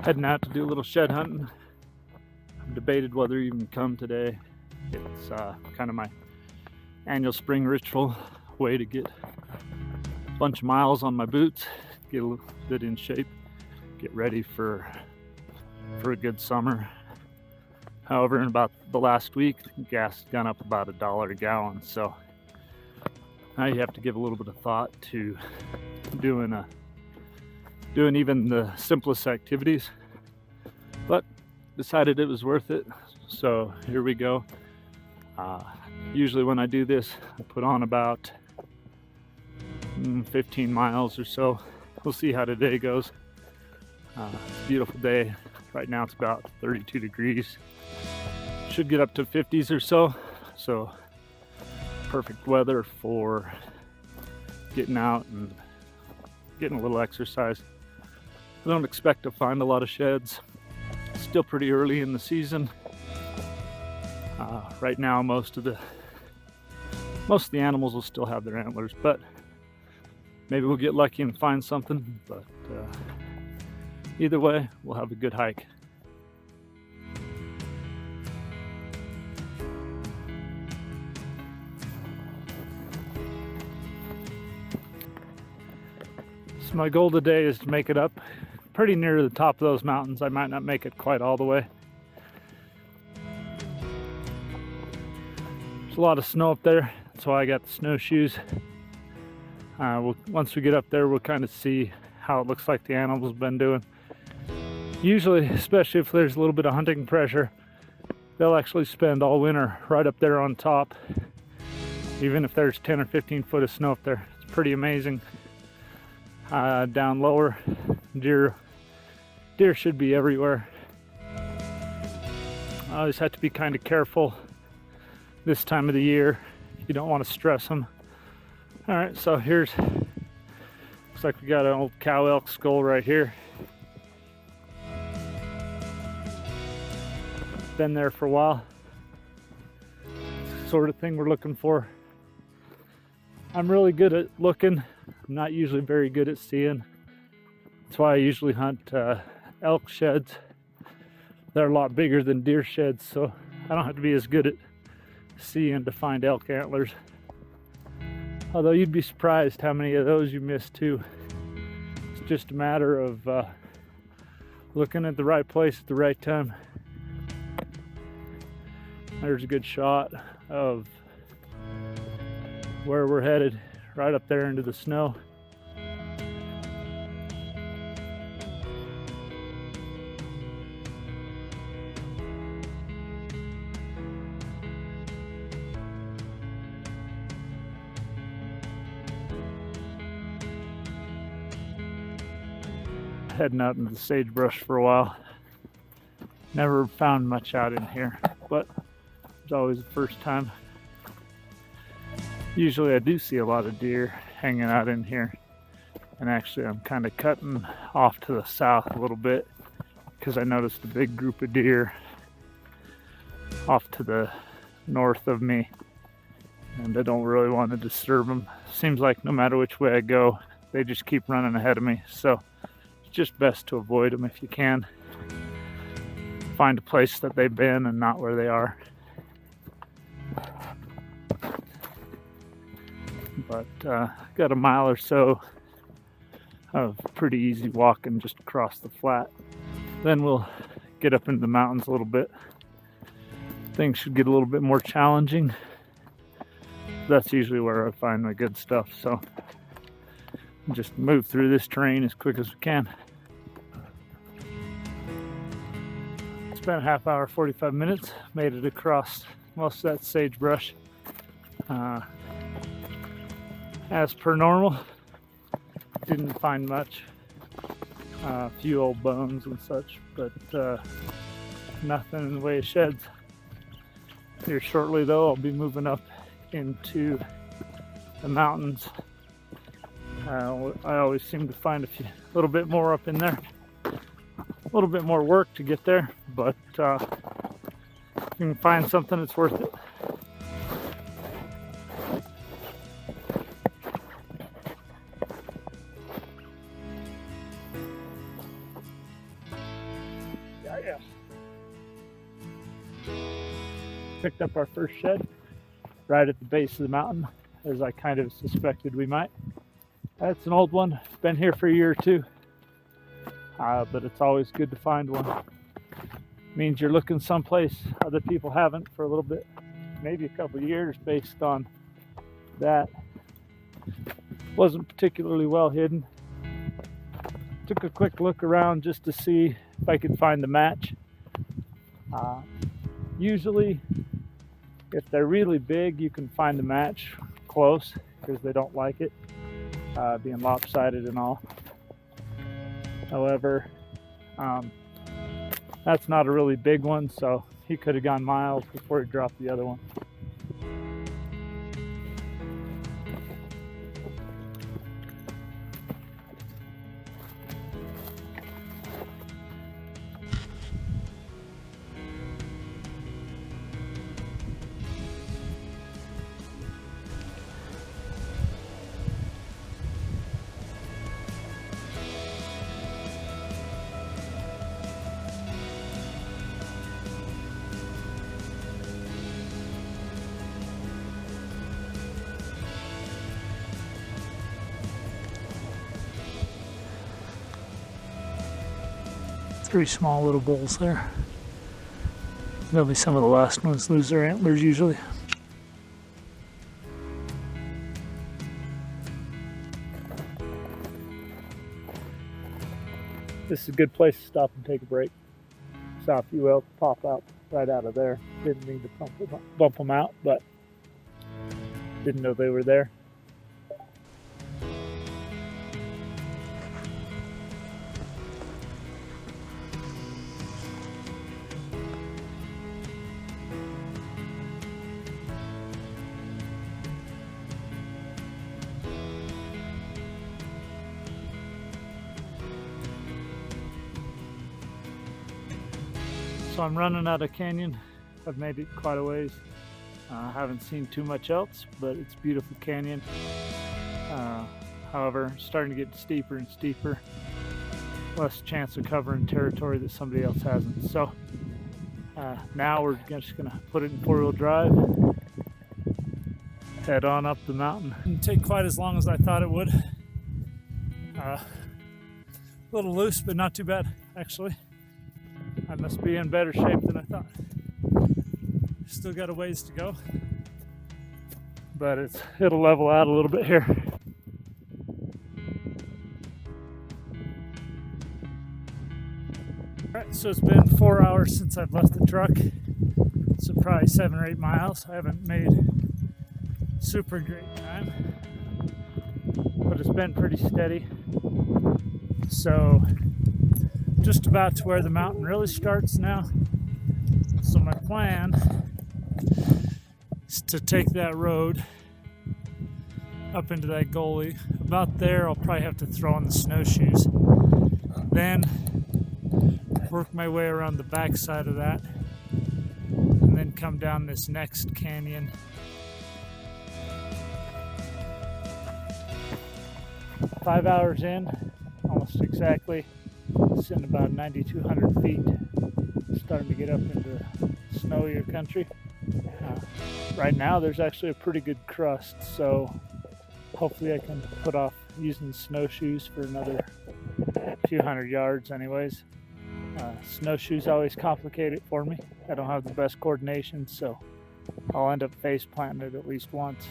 Heading out to do a little shed hunting. I've debated whether to even come today. It's kind of my annual spring ritual, way to get a bunch of miles on my boots, get a little bit in shape, get ready for a good summer. However, in about the last week, gas has gone up about $1 a gallon, so now you have to give a little bit of thought to doing even the simplest activities, but decided it was worth it, so here we go. Usually when I do this, I put on about 15 miles or so. We'll see how today goes. It's a beautiful day. Right now it's about 32 degrees. Should get up to 50s or so, so perfect weather for getting out and getting a little exercise. I don't expect to find a lot of sheds. It's still pretty early in the season. Right now, most of the animals will still have their antlers, but maybe we'll get lucky and find something. But either way, we'll have a good hike. So my goal today is to make it up pretty near the top of those mountains. I might not make it quite all the way. There's a lot of snow up there. That's why I got the snowshoes. Once we get up there, we'll kind of see how it looks like the animals have been doing. Usually, especially if there's a little bit of hunting pressure, they'll actually spend all winter right up there on top. Even if there's 10 or 15 foot of snow up there, it's pretty amazing. Down lower, deer should be everywhere. I always have to be kind of careful this time of the year. You don't want to stress them. All right, so looks like we got an old cow elk skull right here. Been there for a while. Sort of thing we're looking for. I'm really good at looking. I'm not usually very good at seeing. That's why I usually hunt elk sheds. They're a lot bigger than deer sheds, so I don't have to be as good at seeing to find elk antlers. Although you'd be surprised how many of those you miss too. It's just a matter of looking at the right place at the right time. There's a good shot of where we're headed, right up there into the snow. Heading out into the sagebrush for a while. Never found much out in here, but it's always the first time. Usually I do see a lot of deer hanging out in here, and actually I'm kind of cutting off to the south a little bit because I noticed a big group of deer off to the north of me, and I don't really want to disturb them. Seems like no matter which way I go, they just keep running ahead of me, so it's just best to avoid them if you can. Find a place that they've been and not where they are. But got a mile or so of pretty easy walking just across the flat. Then we'll get up into the mountains a little bit. Things should get a little bit more challenging. That's usually where I find my good stuff, so just move through this terrain as quick as we can. It's been a half hour, 45 minutes. Made it across most of that sagebrush. As per normal, didn't find much. A few old bones and such, but nothing in the way of sheds. Here shortly though, I'll be moving up into the mountains. I always seem to find a little bit more up in there. A little bit more work to get there, but if you can find something, it's worth it. picked up our first shed right at the base of the mountain, as I kind of suspected we might. That's an old one. It's been here for a year or two, but it's always good to find one. It means you're looking someplace other people haven't for a little bit, maybe a couple of years, based on that. Wasn't particularly well hidden. Took a quick look around just to see if I could find the match. Usually, if they're really big, you can find the match close because they don't like it being lopsided and all. However, that's not a really big one, so he could have gone miles before he dropped the other one. Three small little bulls there. They'll be some of the last ones lose their antlers usually. This is a good place to stop and take a break. Saw a few elk pop out right out of there. Didn't mean to bump them out, but didn't know they were there. So I'm running out of canyon. I've made it quite a ways. Haven't seen too much else, but it's a beautiful canyon. However, starting to get steeper and steeper. Less chance of covering territory that somebody else hasn't. So now we're just gonna put it in 4-wheel drive, head on up the mountain. Didn't take quite as long as I thought it would. A little loose, but not too bad, actually. I must be in better shape than I thought. Still got a ways to go, but it'll level out a little bit here. Alright, so it's been 4 hours since I've left the truck. So probably 7 or 8 miles. I haven't made super great time, but it's been pretty steady. So just about to where the mountain really starts now. So my plan is to take that road up into that gully. About there, I'll probably have to throw on the snowshoes. Then work my way around the back side of that, and then come down this next canyon. Five hours in, almost exactly. Sitting about 9,200 feet, starting to get up into snowier country. Right now there's actually a pretty good crust, so hopefully I can put off using snowshoes for another few hundred yards anyways. Snowshoes always complicate it for me. I don't have the best coordination, so I'll end up face planting it at least once.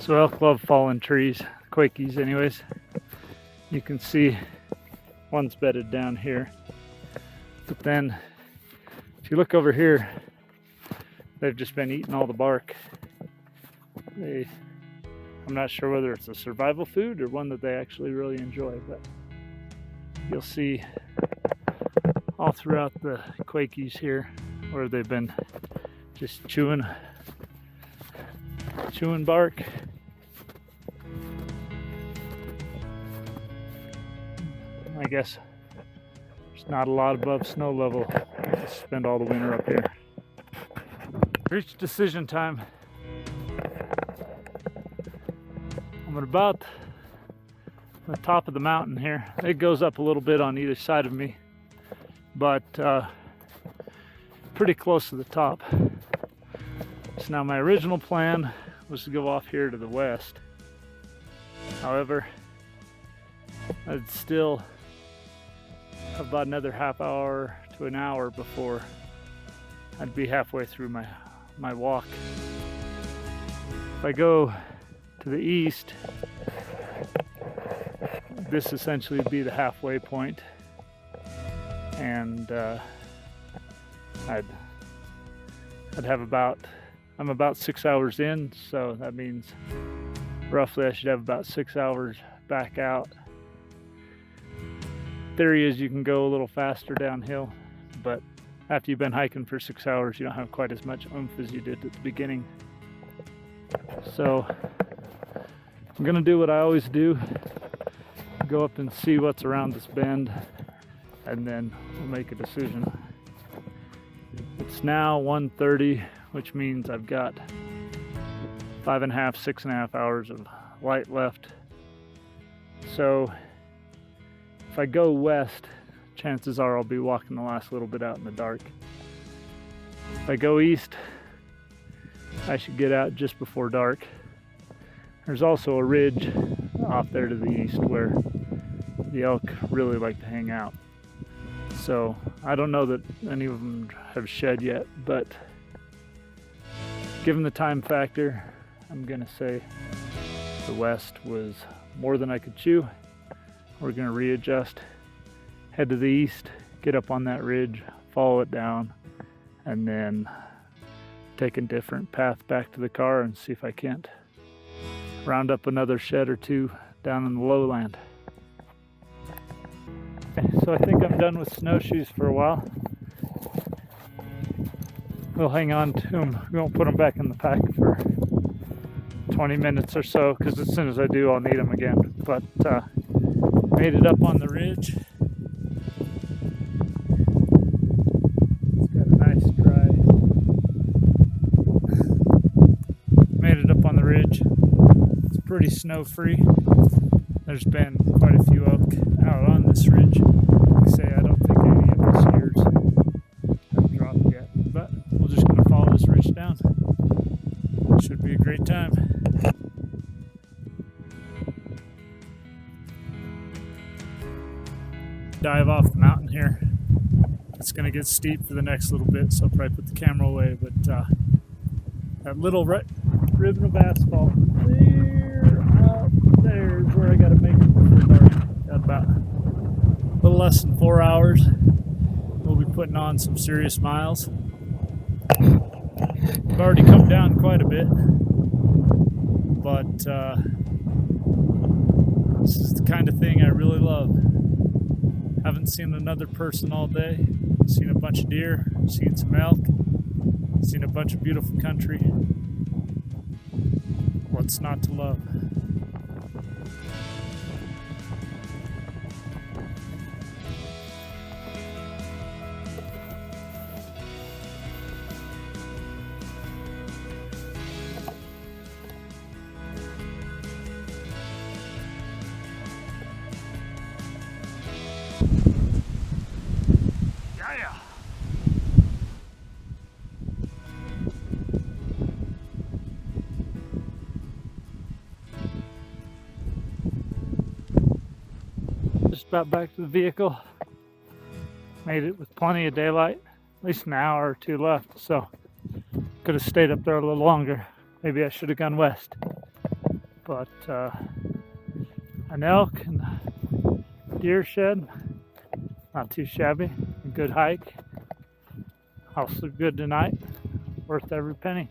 So elk love fallen trees, quakies anyways. You can see One's bedded down here. But then, if you look over here, they've just been eating all the bark. I'm not sure whether it's a survival food or one that they actually really enjoy, but you'll see all throughout the Quakies here where they've been just chewing bark. I guess there's not a lot above snow level to spend all the winter up here. Reached decision time. I'm at about the top of the mountain here. It goes up a little bit on either side of me, but pretty close to the top. So now my original plan was to go off here to the west. However, I'd still have about another half hour to an hour before I'd be halfway through my walk. If I go to the east, this essentially would be the halfway point, and I'd have I'm about 6 hours in, so that means roughly I should have about 6 hours back out. Theory is you can go a little faster downhill, but after you've been hiking for 6 hours, you don't have quite as much oomph as you did at the beginning. So I'm gonna do what I always do, go up and see what's around this bend, and then we'll make a decision. It's now 1:30, which means I've got 5.5, 6.5 hours of light left. So if I go west, chances are I'll be walking the last little bit out in the dark. If I go east, I should get out just before dark. There's also a ridge off there to the east where the elk really like to hang out. So I don't know that any of them have shed yet, but given the time factor, I'm gonna say the west was more than I could chew. We're gonna readjust, head to the east, get up on that ridge, follow it down, and then take a different path back to the car and see if I can't round up another shed or two down in the lowland. Okay, so I think I'm done with snowshoes for a while. We'll hang on to them. We won't put them back in the pack for 20 minutes or so, because as soon as I do, I'll need them again. But made it up on the ridge. It's got a nice dry. Made it up on the ridge. It's pretty snow-free. There's been quite a few elk out on this ridge. Like I say, I don't think any of this year's have dropped yet, but we're just going to follow this ridge down. Should be a great time. Dive off the mountain here. It's going to get steep for the next little bit, so I'll probably put the camera away, but that little ribbon of asphalt clear out there is where I got to make it before dark. Got about a little less than 4 hours. We'll be putting on some serious miles. I've already come down quite a bit, but this is the kind of thing I really love. Haven't seen another person all day. Seen a bunch of deer, seen some elk, seen a bunch of beautiful country. What's not to love? Yeah. Just about back to the vehicle. Made it with plenty of daylight, at least an hour or two left, so could have stayed up there a little longer. Maybe I should have gone west. But an elk and a deer shed, Not too shabby. A good hike. I'll sleep good tonight. Worth every penny.